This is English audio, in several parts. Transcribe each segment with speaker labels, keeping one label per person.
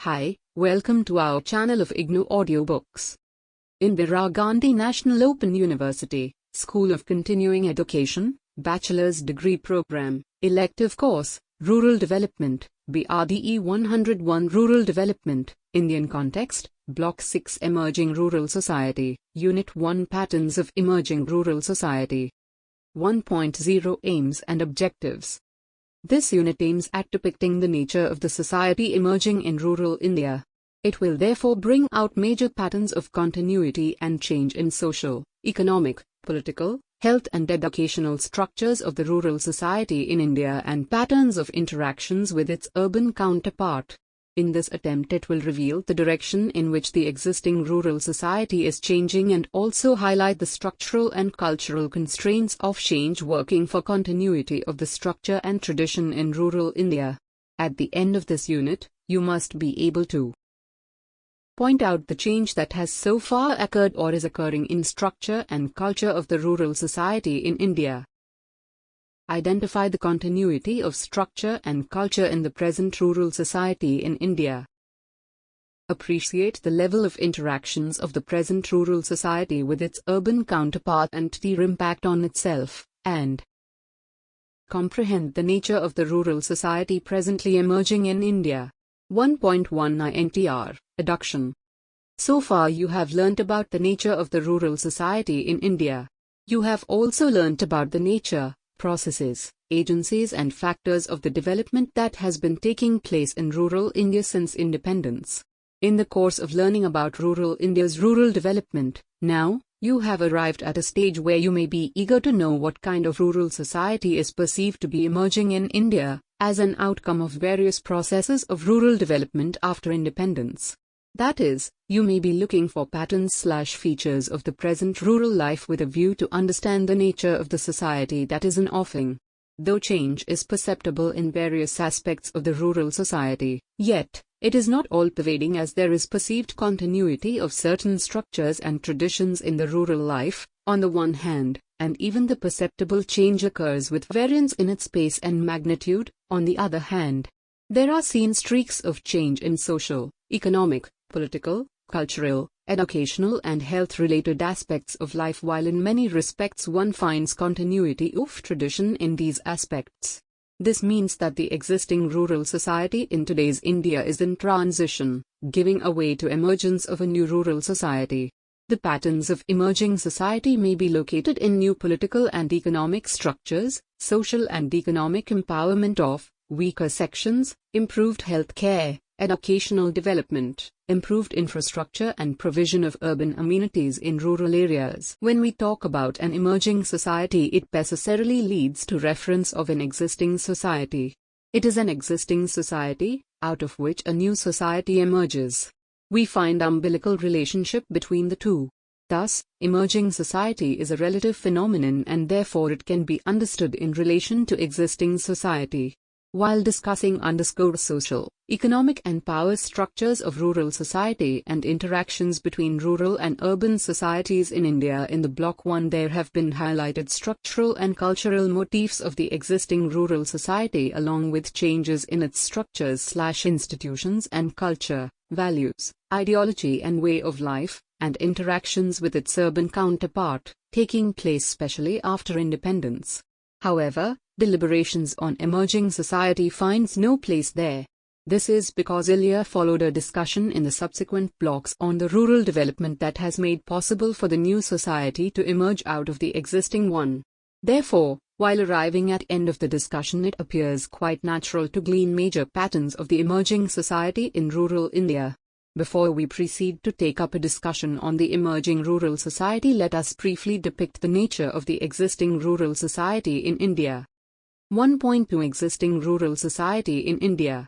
Speaker 1: Hi, welcome to our channel of IGNOU audiobooks. Indira Gandhi National Open University, School of Continuing Education, Bachelor's Degree Program, Elective Course, Rural Development, BRDE-101 Rural Development, Indian Context, Block 6 Emerging Rural Society, Unit 1 Patterns of Emerging Rural Society. 1.0 Aims and Objectives. This unit aims at depicting the nature of the society emerging in rural India. It will therefore bring out major patterns of continuity and change in social, economic, political, health and educational structures of the rural society in India and patterns of interactions with its urban counterpart. In this attempt it will reveal the direction in which the existing rural society is changing and also highlight the structural and cultural constraints of change working for continuity of the structure and tradition in rural India. At the end of this unit, you must be able to point out the change that has so far occurred or is occurring in structure and culture of the rural society in India. Identify the continuity of structure and culture in the present rural society in India. Appreciate the level of interactions of the present rural society with its urban counterpart and their impact on itself, and comprehend the nature of the rural society presently emerging in India. 1.1 INTR, Adduction. So far you have learnt about the nature of the rural society in India. You have also learnt about the nature, processes, agencies and factors of the development that has been taking place in rural India since independence. In the course of learning about rural India's rural development, now, you have arrived at a stage where you may be eager to know what kind of rural society is perceived to be emerging in India, as an outcome of various processes of rural development after independence. That is, you may be looking for patterns/features of the present rural life with a view to understand the nature of the society that is in offing. Though change is perceptible in various aspects of the rural society, yet, it is not all-pervading as there is perceived continuity of certain structures and traditions in the rural life, on the one hand, and even the perceptible change occurs with variance in its pace and magnitude, on the other hand. There are seen streaks of change in social, economic, political, cultural, educational and health-related aspects of life while in many respects one finds continuity of tradition in these aspects. This means that the existing rural society in today's India is in transition, giving way to emergence of a new rural society. The patterns of emerging society may be located in new political and economic structures, social and economic empowerment of weaker sections, improved health care, educational development, improved infrastructure and provision of urban amenities in rural areas. When we talk about an emerging society, it necessarily leads to reference of an existing society. It is an existing society, out of which a new society emerges. We find umbilical relationship between the two. Thus, emerging society is a relative phenomenon and therefore it can be understood in relation to existing society. While discussing social, economic and power structures of rural society and interactions between rural and urban societies in India in the Block 1, there have been highlighted structural and cultural motifs of the existing rural society along with changes in its structures/institutions and culture, values, ideology and way of life, and interactions with its urban counterpart, taking place specially after independence. However, deliberations on emerging society finds no place there. This is because earlier followed a discussion in the subsequent blocks on the rural development that has made possible for the new society to emerge out of the existing one. Therefore, while arriving at end of the discussion, it appears quite natural to glean major patterns of the emerging society in rural India. Before we proceed to take up a discussion on the emerging rural society, let us briefly depict the nature of the existing rural society in India. 1.2 Existing rural society in India.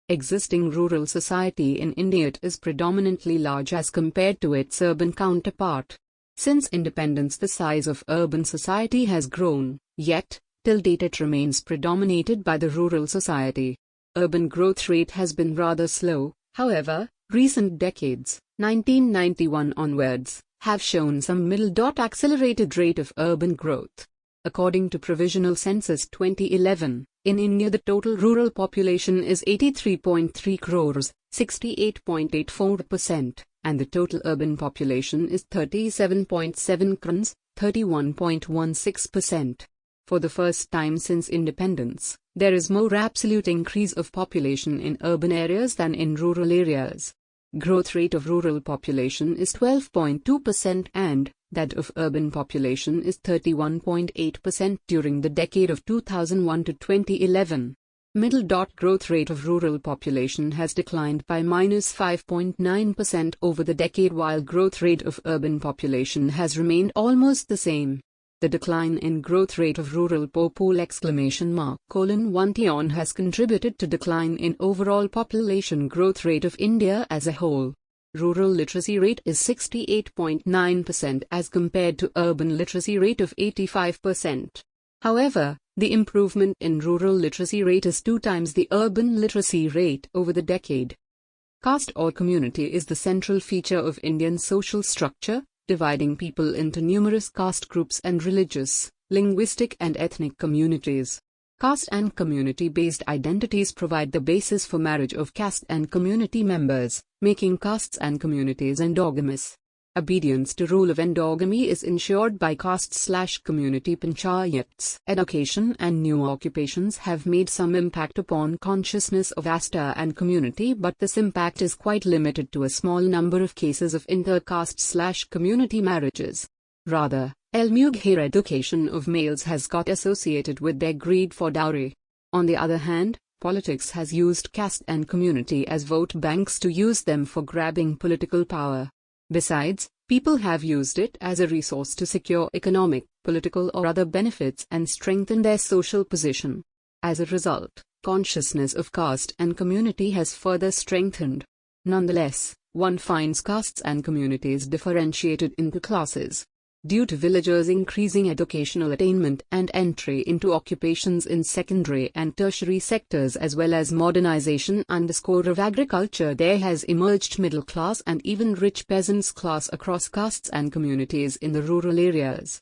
Speaker 1: Existing rural society in India is predominantly large as compared to its urban counterpart. Since independence the size of urban society has grown, yet, till date it remains predominated by the rural society. Urban growth rate has been rather slow, however, recent decades, 1991 onwards, have shown some middle-accelerated rate of urban growth. According to Provisional Census 2011, in India the total rural population is 83.3 crores, 68.84%, and the total urban population is 37.7 crores, 31.16%. For the first time since independence, there is more absolute increase of population in urban areas than in rural areas. Growth rate of rural population is 12.2% and that of urban population is 31.8% during the decade of 2001 to 2011. Growth rate of rural population has declined by -5.9% over the decade while growth rate of urban population has remained almost the same. The decline in growth rate of rural :1 has contributed to decline in overall population growth rate of India as a whole. Rural literacy rate is 68.9% as compared to urban literacy rate of 85%. However, the improvement in rural literacy rate is 2 times the urban literacy rate over the decade. Caste or community is the central feature of Indian social structure, dividing people into numerous caste groups and religious, linguistic and ethnic communities. Caste and community-based identities provide the basis for marriage of caste and community members, making castes and communities endogamous. Obedience to rule of endogamy is ensured by caste/community panchayats. Education and new occupations have made some impact upon consciousness of caste and community, but this impact is quite limited to a small number of cases of inter-caste/community marriages. Rather, higher education of males has got associated with their greed for dowry. On the other hand, politics has used caste and community as vote banks to use them for grabbing political power. Besides, people have used it as a resource to secure economic, political or other benefits and strengthen their social position. As a result, consciousness of caste and community has further strengthened. Nonetheless, one finds castes and communities differentiated into classes. Due to villagers' increasing educational attainment and entry into occupations in secondary and tertiary sectors as well as modernization of agriculture, there has emerged middle class and even rich peasants class across castes and communities in the rural areas.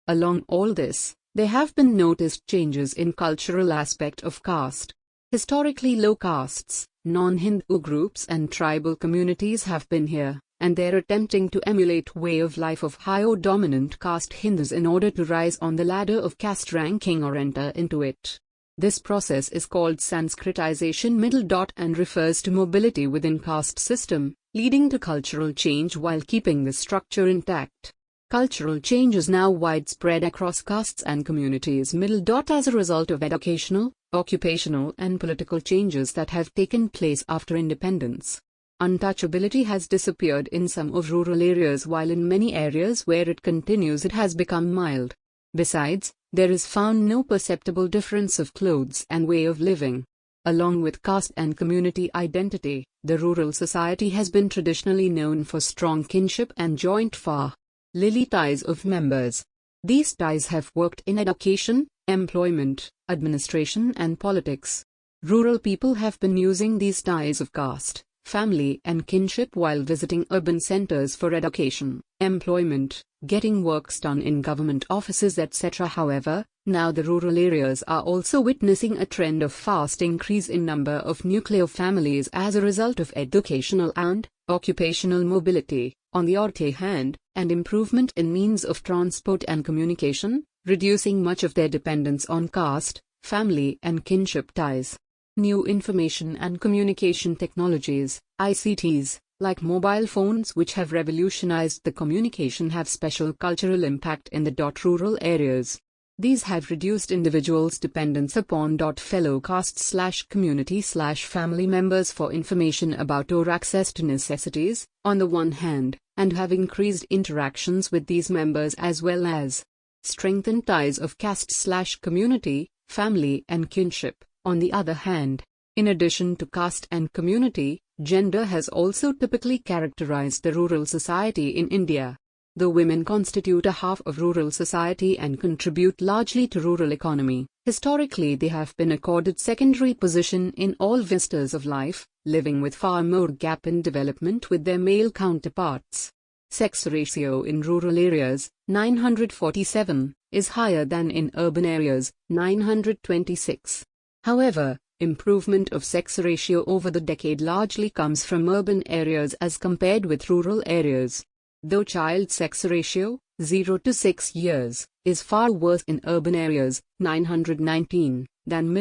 Speaker 1: Along all this, there have been noticed changes in cultural aspect of caste. Historically low castes, non-Hindu groups and tribal communities have been here, and they're attempting to emulate way of life of higher dominant caste Hindus in order to rise on the ladder of caste ranking or enter into it. This process is called Sanskritization and refers to mobility within caste system, leading to cultural change while keeping the structure intact. Cultural change is now widespread across castes and communities as a result of educational, occupational and political changes that have taken place after independence. Untouchability has disappeared in some of rural areas while in many areas where it continues it has become mild. Besides, there is found no perceptible difference of clothes and way of living. Along with caste and community identity, the rural society has been traditionally known for strong kinship and joint family ties of members. These ties have worked in education, employment, administration and politics. Rural people have been using these ties of caste, family and kinship while visiting urban centers for education, employment, getting works done in government offices etc. However, now the rural areas are also witnessing a trend of fast increase in number of nuclear families as a result of educational and occupational mobility, on the other hand, and improvement in means of transport and communication, reducing much of their dependence on caste, family and kinship ties. New information and communication technologies, ICTs, like mobile phones which have revolutionized the communication have special cultural impact in the rural areas. These have reduced individuals' dependence upon fellow caste/community/family members for information about or access to necessities, on the one hand, and have increased interactions with these members as well as strengthened ties of caste/community, family and kinship. On the other hand, in addition to caste and community, gender has also typically characterized the rural society in India. The women constitute a half of rural society and contribute largely to rural economy. Historically, they have been accorded secondary position in all vistas of life, living with far more gap in development with their male counterparts. Sex ratio in rural areas, 947, is higher than in urban areas, 926. However, improvement of sex ratio over the decade largely comes from urban areas as compared with rural areas. Though child sex ratio, 0 to 6 years, is far worse in urban areas, 919, than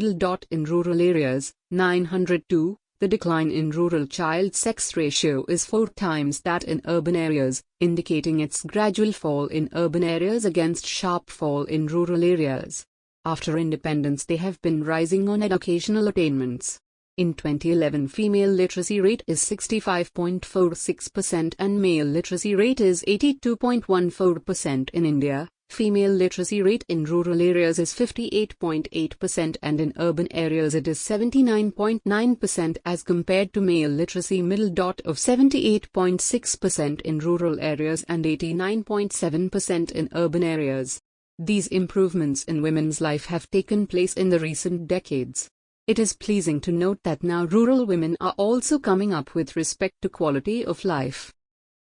Speaker 1: in rural areas, 902, the decline in rural child sex ratio is 4 times that in urban areas, indicating its gradual fall in urban areas against sharp fall in rural areas. After independence, they have been rising on educational attainments. In 2011, female literacy rate is 65.46% and male literacy rate is 82.14% in India. Female literacy rate in rural areas is 58.8% and in urban areas it is 79.9% as compared to male literacy of 78.6% in rural areas and 89.7% in urban areas. These improvements in women's life have taken place in the recent decades. It is pleasing to note that now rural women are also coming up with respect to quality of life.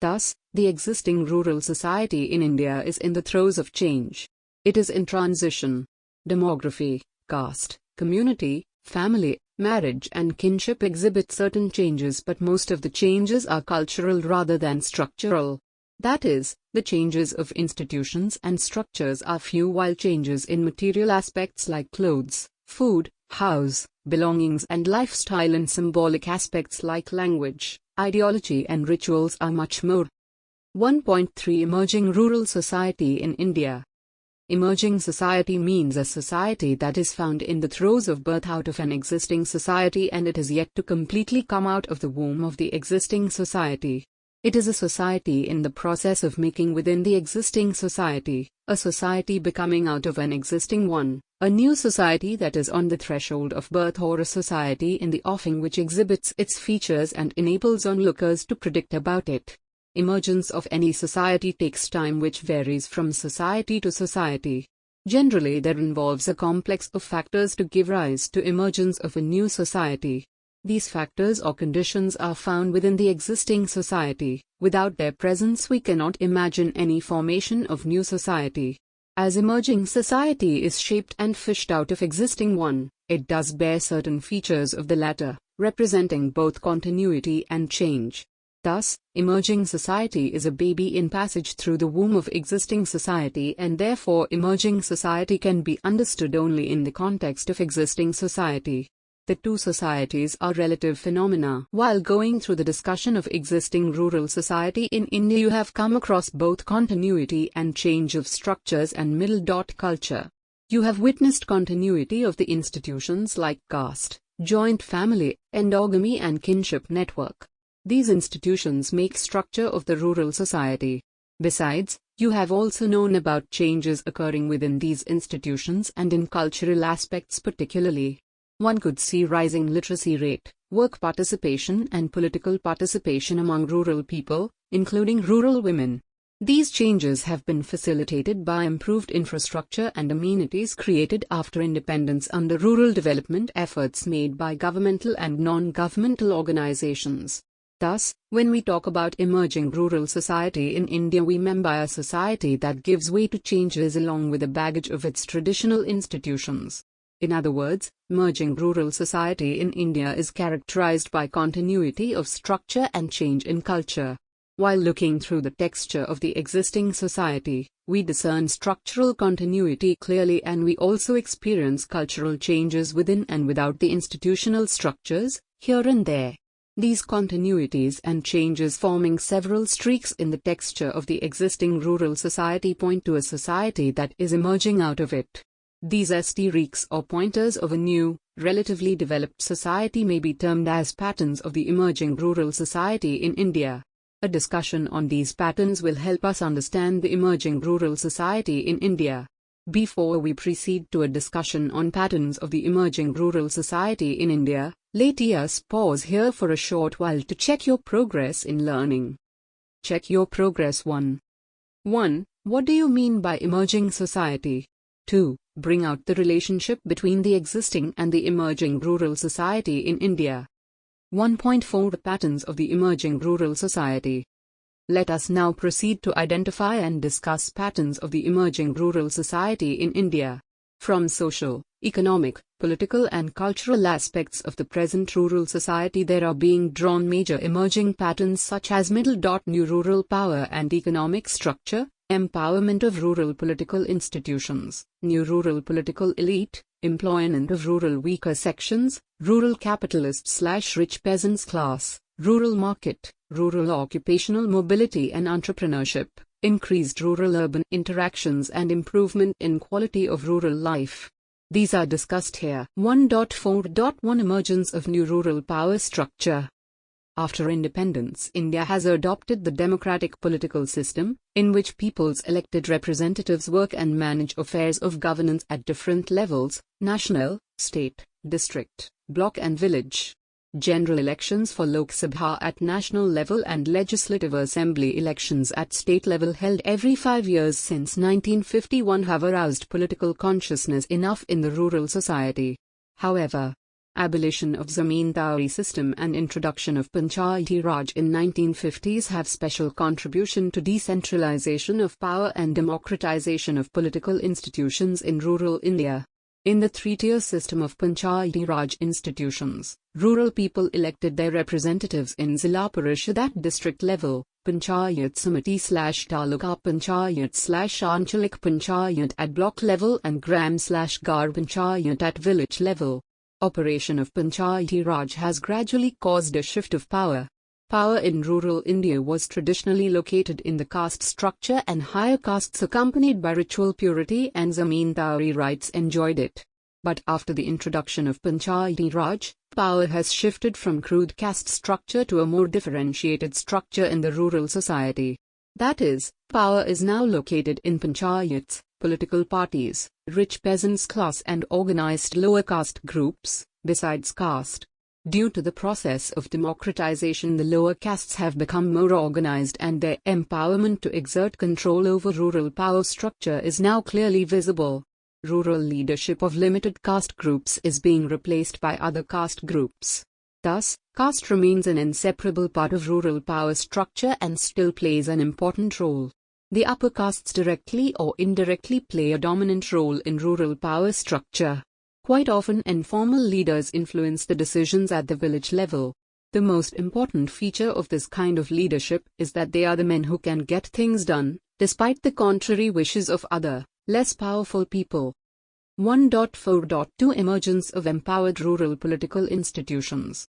Speaker 1: Thus, the existing rural society in India is in the throes of change. It is in transition. Demography, caste, community, family, marriage and kinship exhibit certain changes, but most of the changes are cultural rather than structural. That is, the changes of institutions and structures are few while changes in material aspects like clothes, food, house, belongings and lifestyle and symbolic aspects like language, ideology and rituals are much more. 1.3 Emerging Rural Society in India. Emerging society means a society that is found in the throes of birth out of an existing society and it is yet to completely come out of the womb of the existing society. It is a society in the process of making within the existing society, a society becoming out of an existing one, a new society that is on the threshold of birth or a society in the offing which exhibits its features and enables onlookers to predict about it. Emergence of any society takes time which varies from society to society. Generally there involves a complex of factors to give rise to emergence of a new society. These factors or conditions are found within the existing society. Without their presence we cannot imagine any formation of new society. As emerging society is shaped and fished out of existing one, it does bear certain features of the latter, representing both continuity and change. Thus, emerging society is a baby in passage through the womb of existing society and therefore emerging society can be understood only in the context of existing society. The two societies are relative phenomena. While going through the discussion of existing rural society in India, you have come across both continuity and change of structures and middle culture. You have witnessed continuity of the institutions like caste, joint family, endogamy and kinship network. These institutions make structure of the rural society. Besides, you have also known about changes occurring within these institutions and in cultural aspects particularly. One could see rising literacy rate, work participation and political participation among rural people, including rural women. These changes have been facilitated by improved infrastructure and amenities created after independence under rural development efforts made by governmental and non-governmental organizations. Thus, when we talk about emerging rural society in India, we mean by a society that gives way to changes along with the baggage of its traditional institutions. In other words, emerging rural society in India is characterized by continuity of structure and change in culture. While looking through the texture of the existing society, we discern structural continuity clearly and we also experience cultural changes within and without the institutional structures, here and there. These continuities and changes forming several streaks in the texture of the existing rural society point to a society that is emerging out of it. These streaks or pointers of a new, relatively developed society may be termed as patterns of the emerging rural society in India. A discussion on these patterns will help us understand the emerging rural society in India. Before we proceed to a discussion on patterns of the emerging rural society in India, let us pause here for a short while to check your progress in learning. Check your progress. 1. What do you mean by emerging society? 2. Bring out the relationship between the existing and the emerging rural society in India. 1.4 The patterns of the emerging rural society. Let us now proceed to identify and discuss patterns of the emerging rural society in India. From social, economic, political and cultural aspects of the present rural society there are being drawn major emerging patterns such as new rural power and economic structure, empowerment of rural political institutions, new rural political elite, employment of rural weaker sections, rural capitalist/rich peasants class, rural market, rural occupational mobility and entrepreneurship, increased rural-urban interactions and improvement in quality of rural life. These are discussed here. 1.4.1 Emergence of new rural power structure. After independence, India has adopted the democratic political system, in which people's elected representatives work and manage affairs of governance at different levels: national, state, district, block and village. General elections for Lok Sabha at national level and Legislative Assembly elections at state level held every 5 years since 1951 have aroused political consciousness enough in the rural society. However, abolition of zamindari system and introduction of Panchayati Raj in 1950s have special contribution to decentralization of power and democratization of political institutions in rural India. In the three-tier system of Panchayati Raj institutions, rural people elected their representatives in Zilla Parishad at district level, Panchayat Samiti/Taluka Panchayat/Anchalik Panchayat at block level and Gram/Gar Panchayat at village level. Operation of Panchayati Raj has gradually caused a shift of power. Power in rural India was traditionally located in the caste structure and higher castes accompanied by ritual purity and zamindari rights enjoyed it. But after the introduction of Panchayati Raj, power has shifted from crude caste structure to a more differentiated structure in the rural society. That is, power is now located in panchayats, political parties, rich peasants class and organized lower caste groups, besides caste. Due to the process of democratization, the lower castes have become more organized and their empowerment to exert control over rural power structure is now clearly visible. Rural leadership of limited caste groups is being replaced by other caste groups. Thus, caste remains an inseparable part of rural power structure and still plays an important role. The upper castes directly or indirectly play a dominant role in rural power structure. Quite often informal leaders influence the decisions at the village level. The most important feature of this kind of leadership is that they are the men who can get things done, despite the contrary wishes of other, less powerful people. 1.4.2 Emergence of empowered rural political institutions.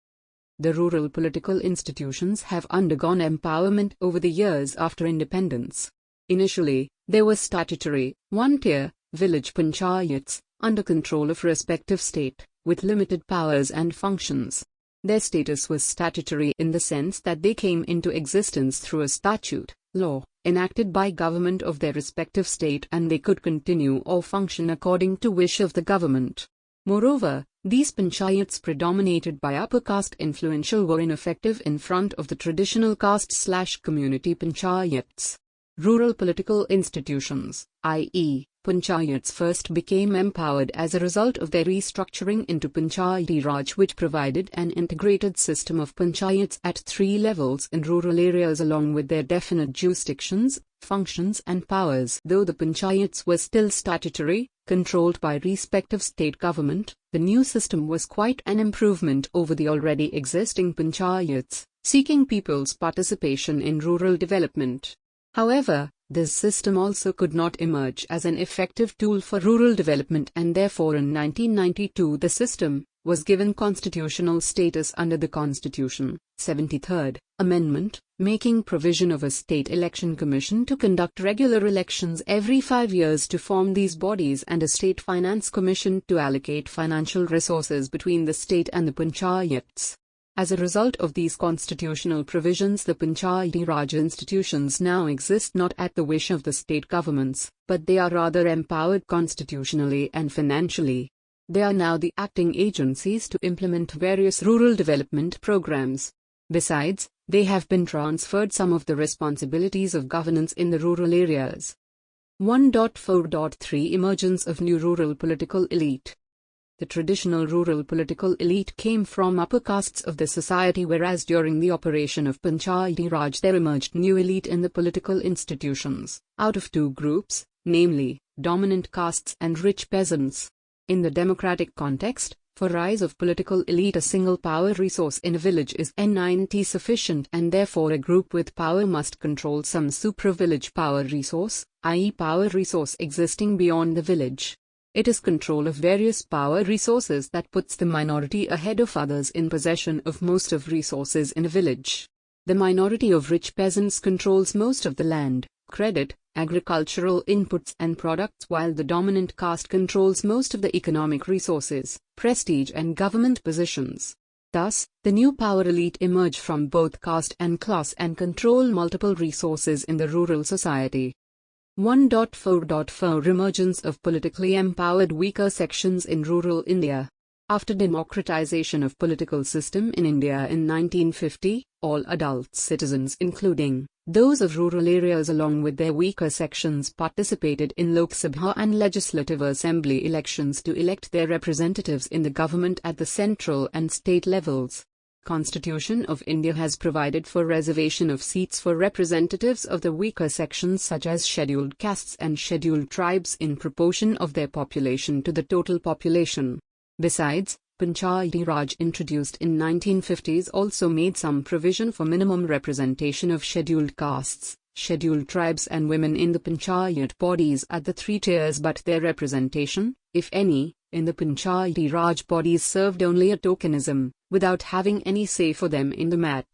Speaker 1: The rural political institutions have undergone empowerment over the years after independence. Initially, they were statutory, one-tier, village panchayats, under control of respective state, with limited powers and functions. Their status was statutory in the sense that they came into existence through a statute, law, enacted by government of their respective state, and they could continue or function according to wish of the government. Moreover, these panchayats predominated by upper caste influential were ineffective in front of the traditional caste/community panchayats. Rural political institutions, i.e., panchayats first became empowered as a result of their restructuring into Panchayati Raj, which provided an integrated system of panchayats at 3 levels in rural areas along with their definite jurisdictions, functions and powers. Though the panchayats were still statutory, controlled by respective state government, the new system was quite an improvement over the already existing panchayats, seeking people's participation in rural development. However, this system also could not emerge as an effective tool for rural development, and therefore in 1992 the system was given constitutional status under the Constitution, 73rd Amendment, making provision of a state election commission to conduct regular elections every 5 years to form these bodies, and a state finance commission to allocate financial resources between the state and the panchayats. As a result of these constitutional provisions, the Panchayati Raj institutions now exist not at the wish of the state governments, but they are rather empowered constitutionally and financially. They are now the acting agencies to implement various rural development programs. Besides, they have been transferred some of the responsibilities of governance in the rural areas. 1.4.3 Emergence of new rural political elite. The traditional rural political elite came from upper castes of the society, whereas during the operation of Panchayati Raj there emerged new elite in the political institutions, out of two groups, namely, dominant castes and rich peasants. In the democratic context, for rise of political elite, a single power resource in a village is not sufficient, and therefore a group with power must control some supra-village power resource, i.e. power resource existing beyond the village. It is control of various power resources that puts the minority ahead of others in possession of most of resources in a village. The minority of rich peasants controls most of the land, credit, agricultural inputs and products, while the dominant caste controls most of the economic resources, prestige and government positions. Thus, the new power elite emerge from both caste and class and control multiple resources in the rural society. 1.4.4 Emergence of politically empowered weaker sections in rural India. After democratization of political system in India in 1950, all adult citizens, including those of rural areas along with their weaker sections, participated in Lok Sabha and Legislative Assembly elections to elect their representatives in the government at the central and state levels. Constitution of India has provided for reservation of seats for representatives of the weaker sections such as scheduled castes and scheduled tribes in proportion of their population to the total population. Besides, Panchayati Raj introduced in 1950s also made some provision for minimum representation of scheduled castes, scheduled tribes and women in the Panchayat bodies at the three tiers, but their representation, if any, in the Panchayati Raj bodies served only a tokenism, without having any say for them in the matters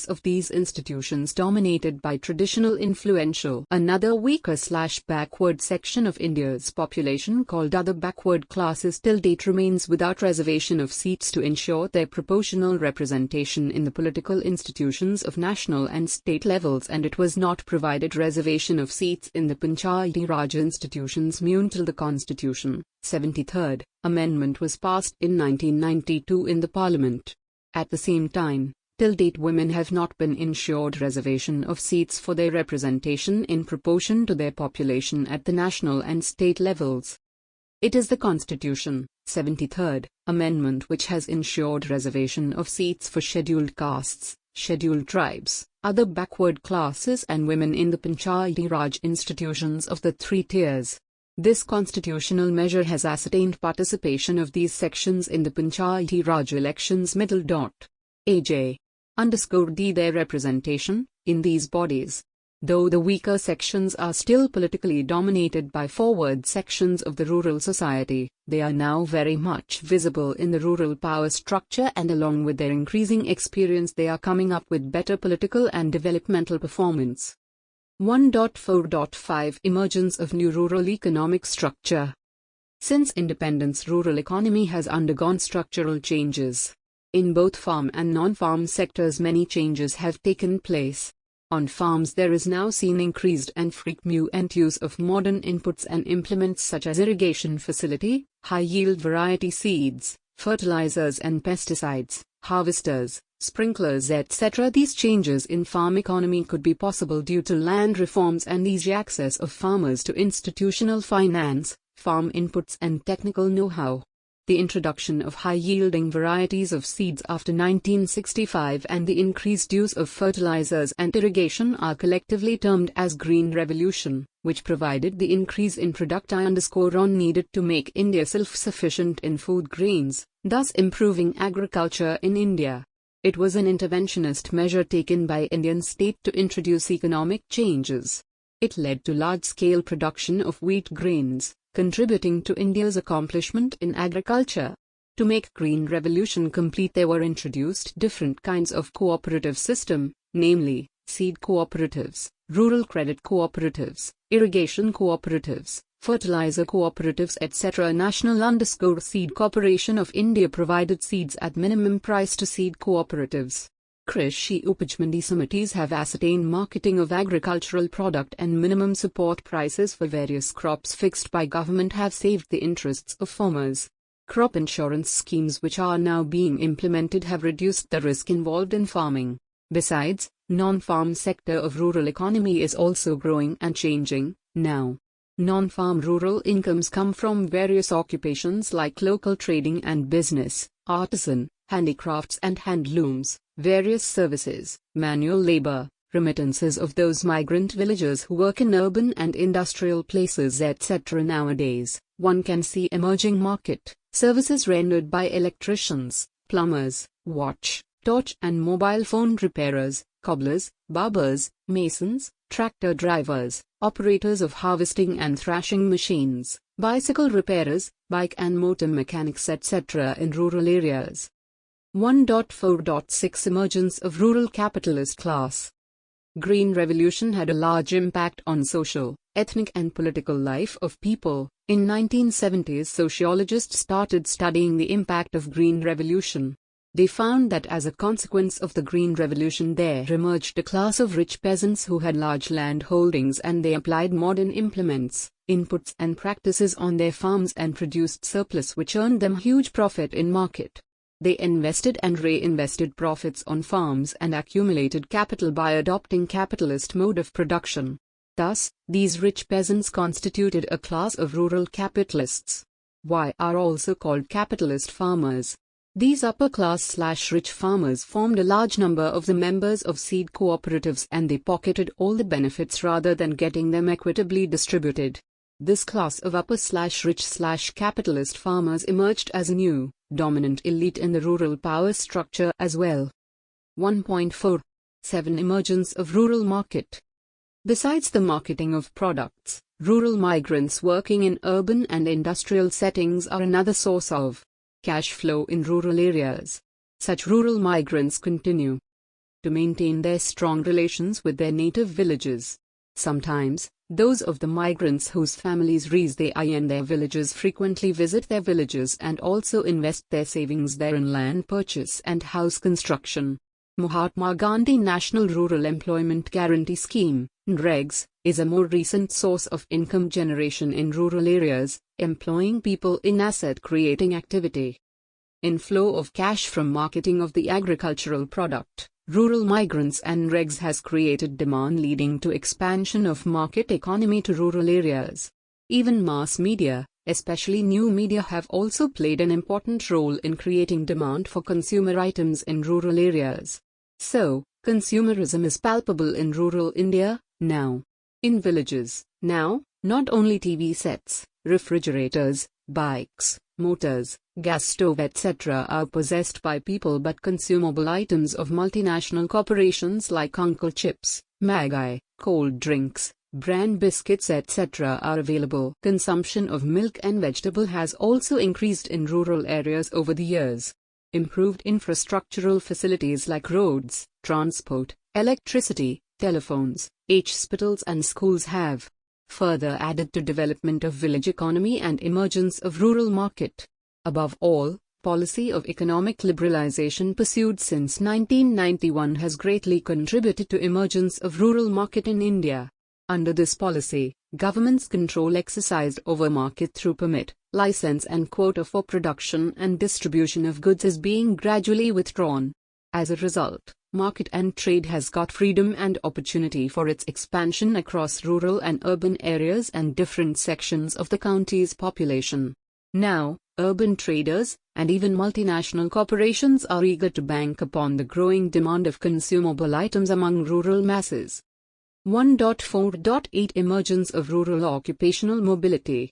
Speaker 1: of these institutions dominated by traditional influential. Another weaker/backward section of India's population called other backward classes till date remains without reservation of seats to ensure their proportional representation in the political institutions of national and state levels, and it was not provided reservation of seats in the Panchayati Raj institutions until the Constitution, 73rd, Amendment was passed in 1992 in the Parliament. At the same time, till date women have not been ensured reservation of seats for their representation in proportion to their population at the national and state levels. It is the Constitution, 73rd, Amendment which has ensured reservation of seats for scheduled castes, scheduled tribes, other backward classes and women in the Panchayati Raj institutions of the three tiers. This constitutional measure has ascertained participation of these sections in the Panchayati Raj elections. AJ_D their representation in these bodies. Though the weaker sections are still politically dominated by forward sections of the rural society, they are now very much visible in the rural power structure, and along with their increasing experience they are coming up with better political and developmental performance. 1.4.5 Emergence of new rural economic structure. Since independence, rural economy has undergone structural changes. In both farm and non-farm sectors many changes have taken place. On farms there is now seen increased and frequent use of modern inputs and implements such as irrigation facility, high-yield variety seeds, fertilizers and pesticides, harvesters, sprinklers etc. These changes in farm economy could be possible due to land reforms and easy access of farmers to institutional finance, farm inputs and technical know-how. The introduction of high-yielding varieties of seeds after 1965 and the increased use of fertilizers and irrigation are collectively termed as Green Revolution, which provided the increase in product-on needed to make India self-sufficient in food grains, thus improving agriculture in India. It was an interventionist measure taken by Indian state to introduce economic changes. It led to large-scale production of wheat grains, contributing to India's accomplishment in agriculture. To make Green Revolution complete, there were introduced different kinds of cooperative system, namely, seed cooperatives, rural credit cooperatives, irrigation cooperatives, fertilizer cooperatives etc. National_Seed Corporation of India provided seeds at minimum price to seed cooperatives. Krishi Upaj Mandi Samitis have ascertained marketing of agricultural product, and minimum support prices for various crops fixed by government have saved the interests of farmers. Crop insurance schemes which are now being implemented have reduced the risk involved in farming. Besides, non-farm sector of rural economy is also growing and changing now. Non-farm rural incomes come from various occupations like local trading and business, artisan, handicrafts and handlooms, various services, manual labor, remittances of those migrant villagers who work in urban and industrial places, etc. Nowadays, one can see emerging market services rendered by electricians, plumbers, watch, torch and mobile phone repairers, cobblers, barbers, masons, tractor drivers, operators of harvesting and thrashing machines, bicycle repairers, bike and motor mechanics, etc. in rural areas. 1.4.6 Emergence of rural capitalist class. Green Revolution had a large impact on social, ethnic and political life of people. In 1970s, sociologists started studying the impact of Green Revolution. They found that as a consequence of the Green Revolution there emerged a class of rich peasants who had large land holdings, and they applied modern implements, inputs and practices on their farms and produced surplus which earned them huge profit in market. They invested and reinvested profits on farms and accumulated capital by adopting capitalist mode of production. Thus, these rich peasants constituted a class of rural capitalists. Why are also called capitalist farmers. These upper-class/rich farmers formed a large number of the members of seed cooperatives, and they pocketed all the benefits rather than getting them equitably distributed. This class of upper/rich/capitalist farmers emerged as a new, dominant elite in the rural power structure as well. 1.47 Emergence of rural market. Besides the marketing of products, rural migrants working in urban and industrial settings are another source of cash flow in rural areas. Such rural migrants continue to maintain their strong relations with their native villages. Sometimes, those of the migrants whose families reside in their villages frequently visit their villages and also invest their savings there in land purchase and house construction. Mahatma Gandhi National Rural Employment Guarantee Scheme, NREGS, is a more recent source of income generation in rural areas, employing people in asset-creating activity. Inflow of cash from marketing of the agricultural product, rural migrants and NREGS has created demand leading to expansion of market economy to rural areas. Even mass media, especially new media, have also played an important role in creating demand for consumer items in rural areas. So, consumerism is palpable in rural India, now. In villages, now, not only TV sets, refrigerators, bikes, motors, gas stove etc. are possessed by people, but consumable items of multinational corporations like Uncle Chips, Maggi, cold drinks, brand biscuits etc. are available. Consumption of milk and vegetable has also increased in rural areas over the years. Improved infrastructural facilities like roads, transport, electricity, telephones, hospitals and schools have further added to development of village economy and emergence of rural market. Above all, policy of economic liberalization pursued since 1991 has greatly contributed to emergence of rural market in India. Under this policy, government's control exercised over market through permit, license and quota for production and distribution of goods is being gradually withdrawn. As a result, market and trade has got freedom and opportunity for its expansion across rural and urban areas and different sections of the country's population. Now, urban traders, and even multinational corporations are eager to bank upon the growing demand of consumable items among rural masses. 1.4.8 Emergence of rural occupational mobility.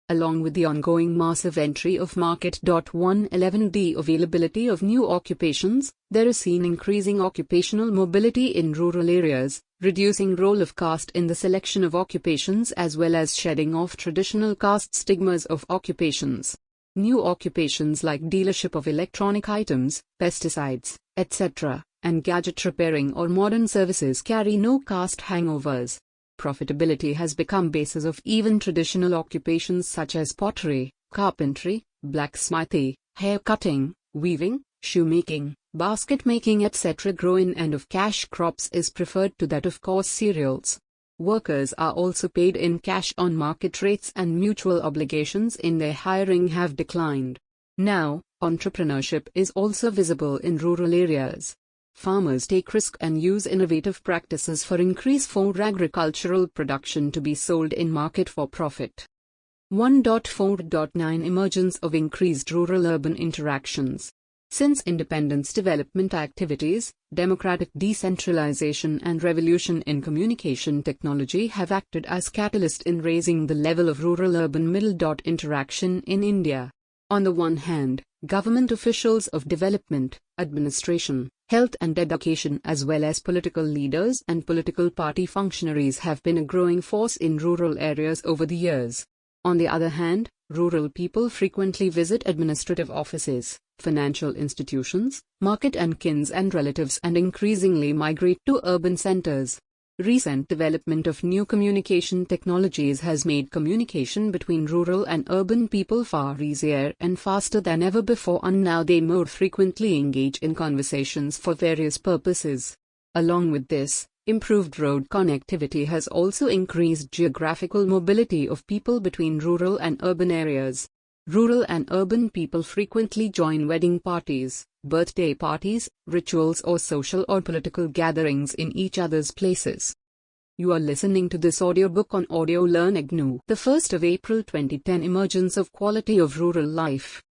Speaker 1: Along with the ongoing massive entry of market. 111 The availability of new occupations, there is seen increasing occupational mobility in rural areas, reducing role of caste in the selection of occupations as well as shedding off traditional caste stigmas of occupations. New occupations like dealership of electronic items, pesticides, etc., and gadget repairing or modern services carry no caste hangovers. Profitability has become basis of even traditional occupations such as pottery, carpentry, blacksmithy, hair cutting, weaving, shoemaking, basket making etc. Grow in and of cash crops is preferred to that of coarse cereals. Workers are also paid in cash on market rates, and mutual obligations in their hiring have declined. Now, entrepreneurship is also visible in rural areas. Farmers take risk and use innovative practices for increase for agricultural production to be sold in market for profit. 1.4.9 Emergence of increased rural-urban interactions. Since independence, development activities, democratic decentralization and revolution in communication technology have acted as catalyst in raising the level of rural-urban middle interaction in India. On the one hand, government officials of development, administration, health and education as well as political leaders and political party functionaries have been a growing force in rural areas over the years. On the other hand, rural people frequently visit administrative offices, financial institutions, market and kin and relatives and increasingly migrate to urban centers. Recent development of new communication technologies has made communication between rural and urban people far easier and faster than ever before, and now they more frequently engage in conversations for various purposes. Along with this, improved road connectivity has also increased geographical mobility of people between rural and urban areas. Rural and urban people frequently join wedding parties, birthday parties, rituals or social or political gatherings in each other's places. You are listening to this audiobook on Audio Learn IGNOU, the 1st of April 2010. Emergence of quality of rural life.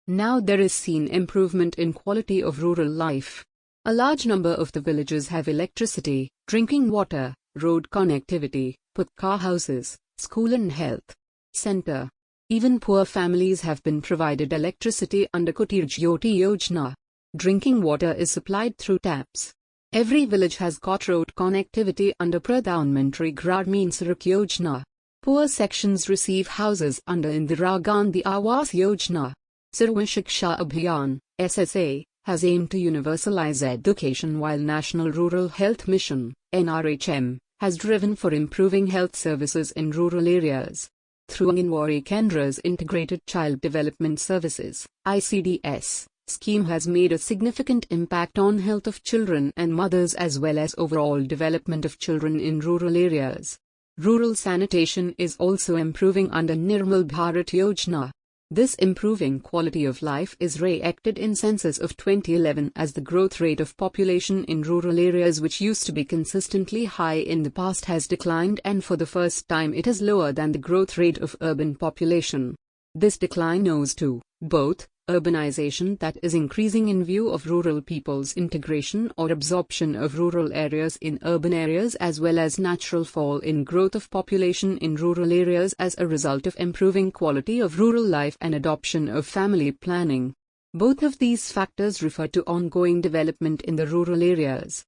Speaker 1: Now there is seen improvement in quality of rural life. A large number of the villages have electricity, drinking water, road connectivity, pukka houses, school and health center. Even poor families have been provided electricity under Kutir Jyoti Yojana. Drinking water is supplied through taps. Every village has got road connectivity under Pradhan Mantri Gramin Sadak Yojana. Poor sections receive houses under Indira Gandhi Awas Yojana. Sarva Shiksha Abhiyan, SSA, has aimed to universalize education, while National Rural Health Mission, NRHM, has driven for improving health services in rural areas. Through Anganwadi Kendra's Integrated Child Development Services, ICDS, scheme has made a significant impact on health of children and mothers as well as overall development of children in rural areas. Rural sanitation is also improving under Nirmal Bharat Yojana. This improving quality of life is reflected in census of 2011 as the growth rate of population in rural areas, which used to be consistently high in the past, has declined, and for the first time it is lower than the growth rate of urban population. This decline owes to both urbanization that is increasing in view of rural people's integration or absorption of rural areas in urban areas, as well as natural fall in growth of population in rural areas as a result of improving quality of rural life and adoption of family planning. Both of these factors refer to ongoing development in the rural areas.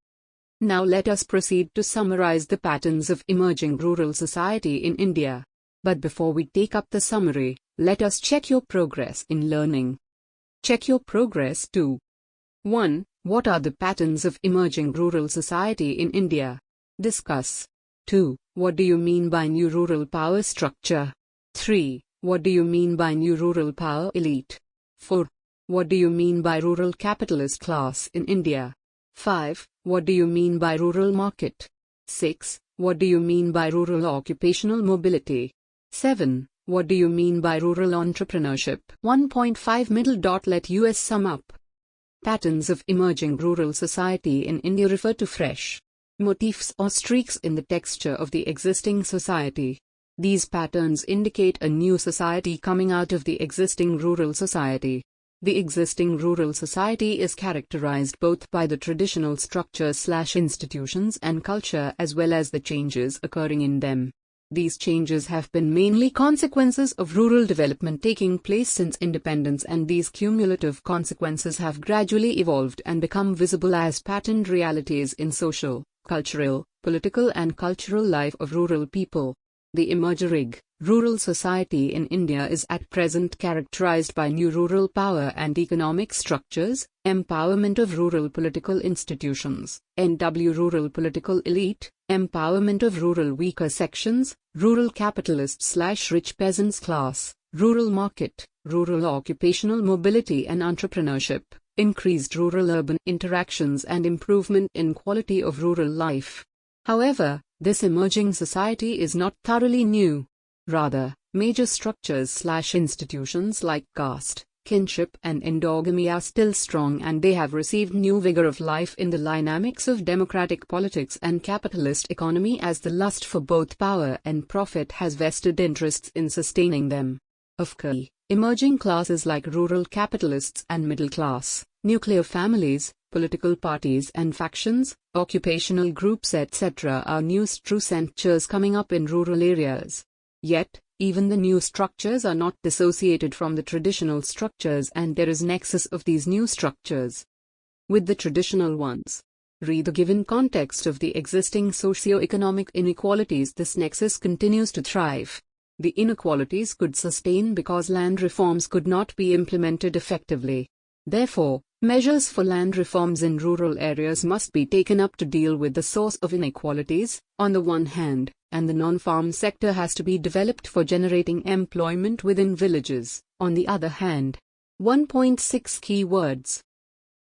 Speaker 1: Now let us proceed to summarize the patterns of emerging rural society in India. But before we take up the summary, let us check your progress in learning. Check your progress too. 1. What are the patterns of emerging rural society in India? Discuss. 2. What do you mean by new rural power structure? 3. What do you mean by new rural power elite? 4. What do you mean by rural capitalist class in India? 5. What do you mean by rural market? 6. What do you mean by rural occupational mobility? 7. What do you mean by rural entrepreneurship? 1.5 Middle. Let us sum up. Patterns of emerging rural society in India refer to fresh motifs or streaks in the texture of the existing society. These patterns indicate a new society coming out of the existing rural society. The existing rural society is characterized both by the traditional structures/institutions and culture as well as the changes occurring in them. These changes have been mainly consequences of rural development taking place since independence, and these cumulative consequences have gradually evolved and become visible as patterned realities in social, cultural, political and cultural life of rural people. The emerging rural society in India is at present characterized by new rural power and economic structures, empowerment of rural political institutions, NW rural political elite, empowerment of rural weaker sections, rural capitalist/rich peasants class, rural market, rural occupational mobility and entrepreneurship, increased rural-urban interactions and improvement in quality of rural life. However, this emerging society is not thoroughly new. Rather, major structures/institutions like caste, kinship and endogamy are still strong, and they have received new vigor of life in the dynamics of democratic politics and capitalist economy, as the lust for both power and profit has vested interests in sustaining them. Of course, emerging classes like rural capitalists and middle class, nuclear families, political parties and factions, occupational groups etc. are new true centers coming up in rural areas. Yet, even the new structures are not dissociated from the traditional structures, and there is nexus of these new structures with the traditional ones. Read the given context of the existing socio-economic inequalities. This nexus continues to thrive. The inequalities could sustain because land reforms could not be implemented effectively. Therefore, measures for land reforms in rural areas must be taken up to deal with the source of inequalities, on the one hand, and the non-farm sector has to be developed for generating employment within villages, on the other hand. 1.6 Keywords.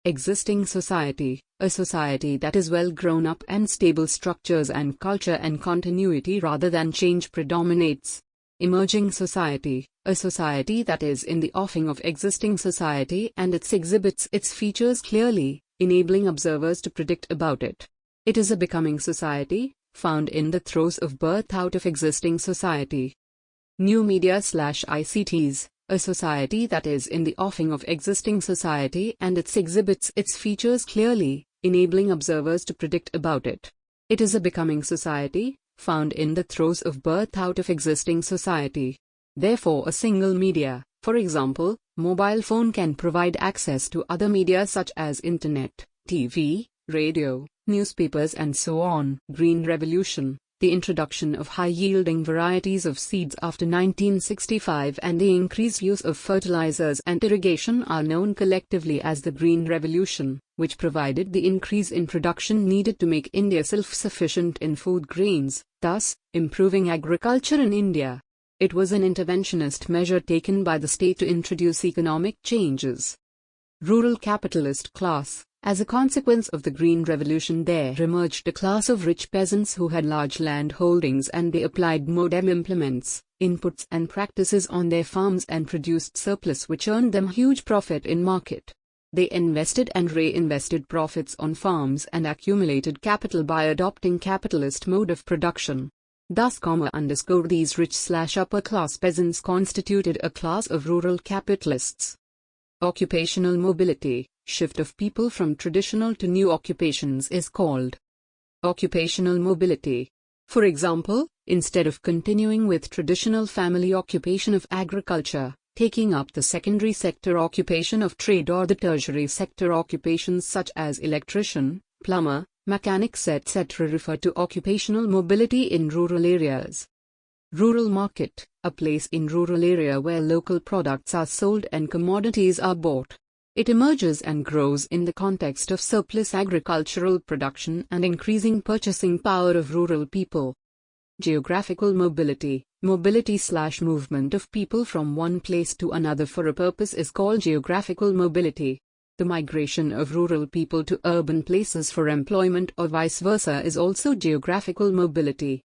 Speaker 1: Existing society, a society that is well grown up and stable structures and culture and continuity rather than change predominates. Emerging society, a society that is in the offing of existing society and it exhibits its features clearly, enabling observers to predict about it. It is a becoming society, found in the throes of birth out of existing society. New media/ICTs, a society that is in the offing of existing society and it exhibits its features clearly, enabling observers to predict about it. It is a becoming society, found in the throes of birth out of existing society. Therefore, a single media, for example, mobile phone, can provide access to other media such as internet, TV, radio, newspapers and so on. Green Revolution, the introduction of high-yielding varieties of seeds after 1965 and the increased use of fertilizers and irrigation are known collectively as the Green Revolution, which provided the increase in production needed to make India self-sufficient in food grains, thus improving agriculture in India. It was an interventionist measure taken by the state to introduce economic changes. Rural capitalist class. As a consequence of the Green Revolution, there emerged a class of rich peasants who had large land holdings, and they applied modern implements, inputs and practices on their farms and produced surplus which earned them huge profit in market. They invested and reinvested profits on farms and accumulated capital by adopting capitalist mode of production. Thus, these rich/upper class peasants constituted a class of rural capitalists. Occupational mobility. Shift of people from traditional to new occupations is called occupational mobility. For example, instead of continuing with traditional family occupation of agriculture, taking up the secondary sector occupation of trade or the tertiary sector occupations such as electrician, plumber, mechanics etc. refer to occupational mobility in rural areas. Rural market, a place in rural area where local products are sold and commodities are bought. It emerges and grows in the context of surplus agricultural production and increasing purchasing power of rural people. Geographical mobility, mobility/movement of people from one place to another for a purpose is called geographical mobility. The migration of rural people to urban places for employment or vice versa is also geographical mobility.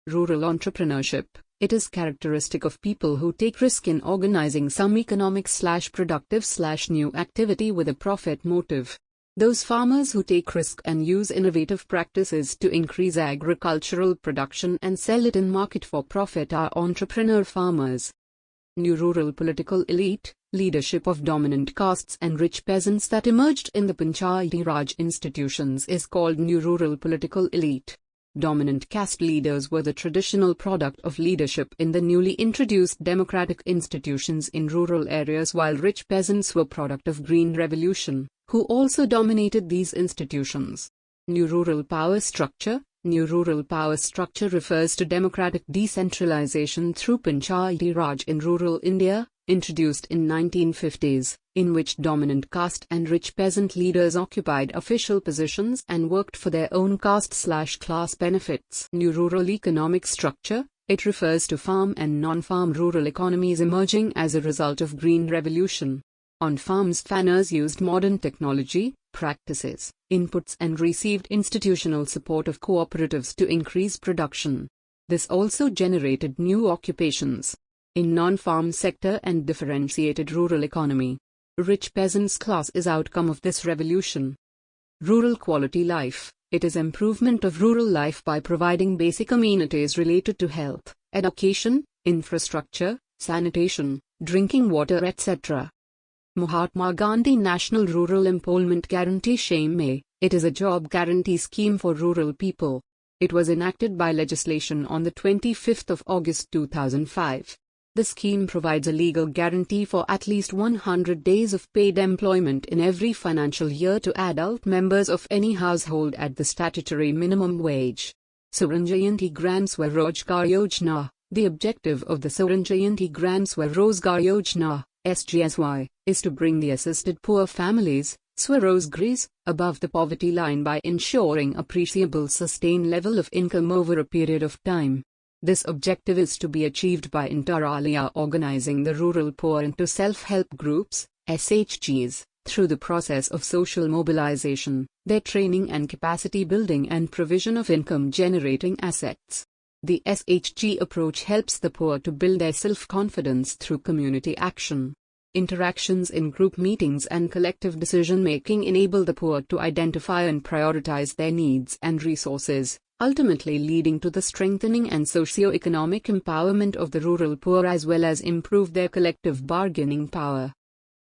Speaker 1: Rural entrepreneurship. It is characteristic of people who take risk in organizing some economic/productive/new activity with a profit motive. Those farmers who take risk and use innovative practices to increase agricultural production and sell it in market for profit are entrepreneur farmers. New rural political elite, leadership of dominant castes and rich peasants that emerged in the Panchayati Raj institutions is called new rural political elite. Dominant caste leaders were the traditional product of leadership in the newly introduced democratic institutions in rural areas, while rich peasants were product of Green Revolution, who also dominated these institutions. New rural power structure. New rural power structure refers to democratic decentralization through Panchayati Raj in rural India, introduced in 1950s, in which dominant caste and rich peasant leaders occupied official positions and worked for their own caste/class benefits. New rural economic structure. It refers to farm and non-farm rural economies emerging as a result of Green Revolution. On farms, farmers used modern technology, practices, inputs and received institutional support of cooperatives to increase production. This also generated new occupations. in non-farm sector and differentiated rural economy. Rich peasants class is outcome of this revolution. Rural quality life. It is improvement of rural life by providing basic amenities related to health, education, infrastructure, sanitation, drinking water, etc. Mahatma Gandhi National Rural Employment Guarantee Scheme. It is a job guarantee scheme for rural people. It was enacted by legislation on the 25th of August 2005. The scheme provides a legal guarantee for at least 100 days of paid employment in every financial year to adult members of any household at the statutory minimum wage. Swaran Jayanti Gran Swarojgar Yojana. The objective of the Swaran Jayanti Gran Swarojgar Yojana (SGSY) is to bring the assisted poor families, Swarojgaris, above the poverty line by ensuring appreciable sustained level of income over a period of time. This objective is to be achieved by inter alia organizing the rural poor into self-help groups, SHGs, through the process of social mobilization, their training and capacity building and provision of income-generating assets. The SHG approach helps the poor to build their self-confidence through community action. Interactions in group meetings and collective decision-making enable the poor to identify and prioritize their needs and resources, ultimately leading to the strengthening and socio-economic empowerment of the rural poor as well as improve their collective bargaining power.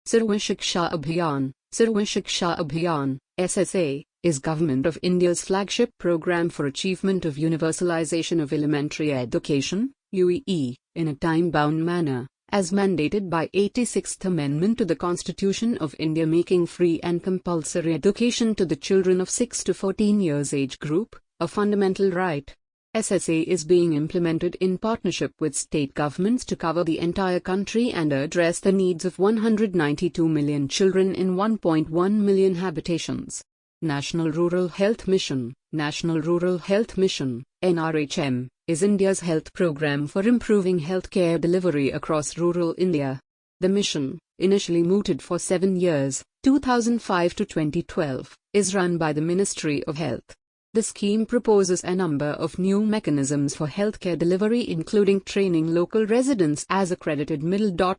Speaker 1: Sarva Shiksha Abhiyan, Sarva Shiksha Abhiyan, SSA, is Government of India's flagship program for achievement of universalization of elementary education, UEE, in a time-bound manner, as mandated by 86th Amendment to the Constitution of India, making free and compulsory education to the children of 6 to 14 years age group a fundamental right. SSA is being implemented in partnership with state governments to cover the entire country and address the needs of 192 million children in 1.1 million habitations. National Rural Health Mission, National Rural Health Mission, NRHM, is India's health program for improving healthcare delivery across rural India. The mission, initially mooted for 7 years, 2005 to 2012, is run by the Ministry of Health. The scheme proposes a number of new mechanisms for healthcare delivery, including training local residents as accredited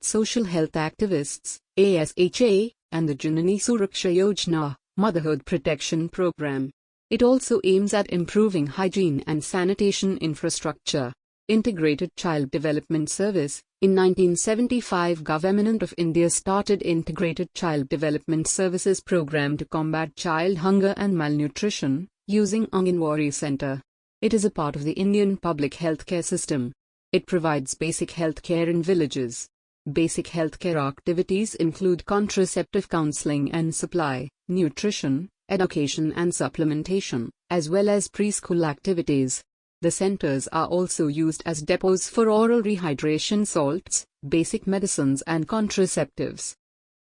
Speaker 1: social health activists, ASHA, and the Janani Suraksha Yojana, Motherhood Protection Program. It also aims at improving hygiene and sanitation infrastructure. Integrated Child Development Service. In 1975, Government of India started Integrated Child Development Services program to combat child hunger and malnutrition, using Anganwadi Center. It is a part of the Indian public healthcare system. It provides basic healthcare in villages. Basic healthcare activities include contraceptive counseling and supply, nutrition, education and supplementation, as well as preschool activities. The centers are also used as depots for oral rehydration salts, basic medicines and contraceptives.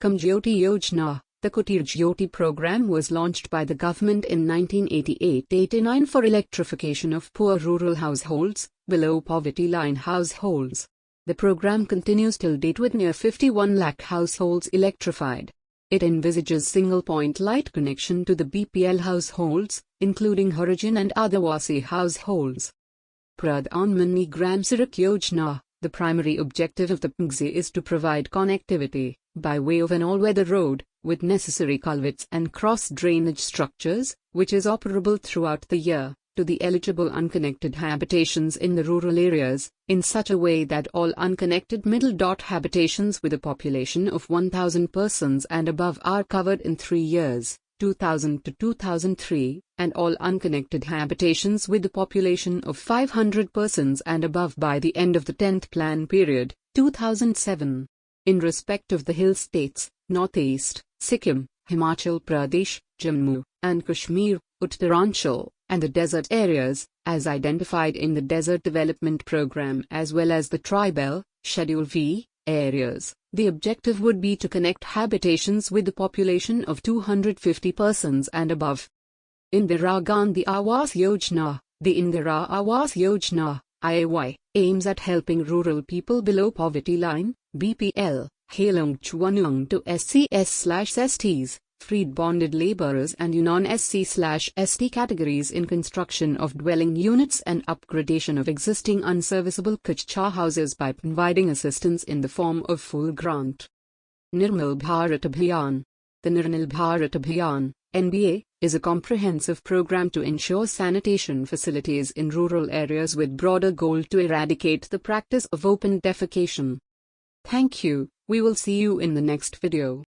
Speaker 1: Kamjyoti Yojana. The Kutir Jyoti program was launched by the government in 1988-89 for electrification of poor rural households, below poverty line households. The program continues till date with near 51 lakh households electrified. It envisages single-point light connection to the BPL households, including Harijan and Adivasi households. Pradhan Mantri Gram Sadak Yojana. The primary objective of the PMGZ is to provide connectivity, by way of an all-weather road, with necessary culverts and cross-drainage structures, which is operable throughout the year, to the eligible unconnected habitations in the rural areas, in such a way that all unconnected habitations with a population of 1,000 persons and above are covered in 3 years, 2000 to 2003, and all unconnected habitations with a population of 500 persons and above by the end of the 10th plan period, 2007. In respect of the hill states, Northeast, Sikkim, Himachal Pradesh, Jammu and Kashmir, Uttaranchal, and the desert areas, as identified in the Desert Development Program as well as the Tribal, Schedule V, areas, the objective would be to connect habitations with a population of 250 persons and above. Indira Gandhi Awas Yojana. The Indira Awas Yojana, IAY, aims at helping rural people below poverty line, BPL, Halung Chuanung to SCS/STs, freed bonded laborers and non-SC/ST categories in construction of dwelling units and upgradation of existing unserviceable kachcha houses by providing assistance in the form of full grant. Nirmal Bharat Abhiyan. The Nirmal Bharat Abhiyan, NBA, is a comprehensive program to ensure sanitation facilities in rural areas with broader goal to eradicate the practice of open defecation. Thank you. We will see you in the next video.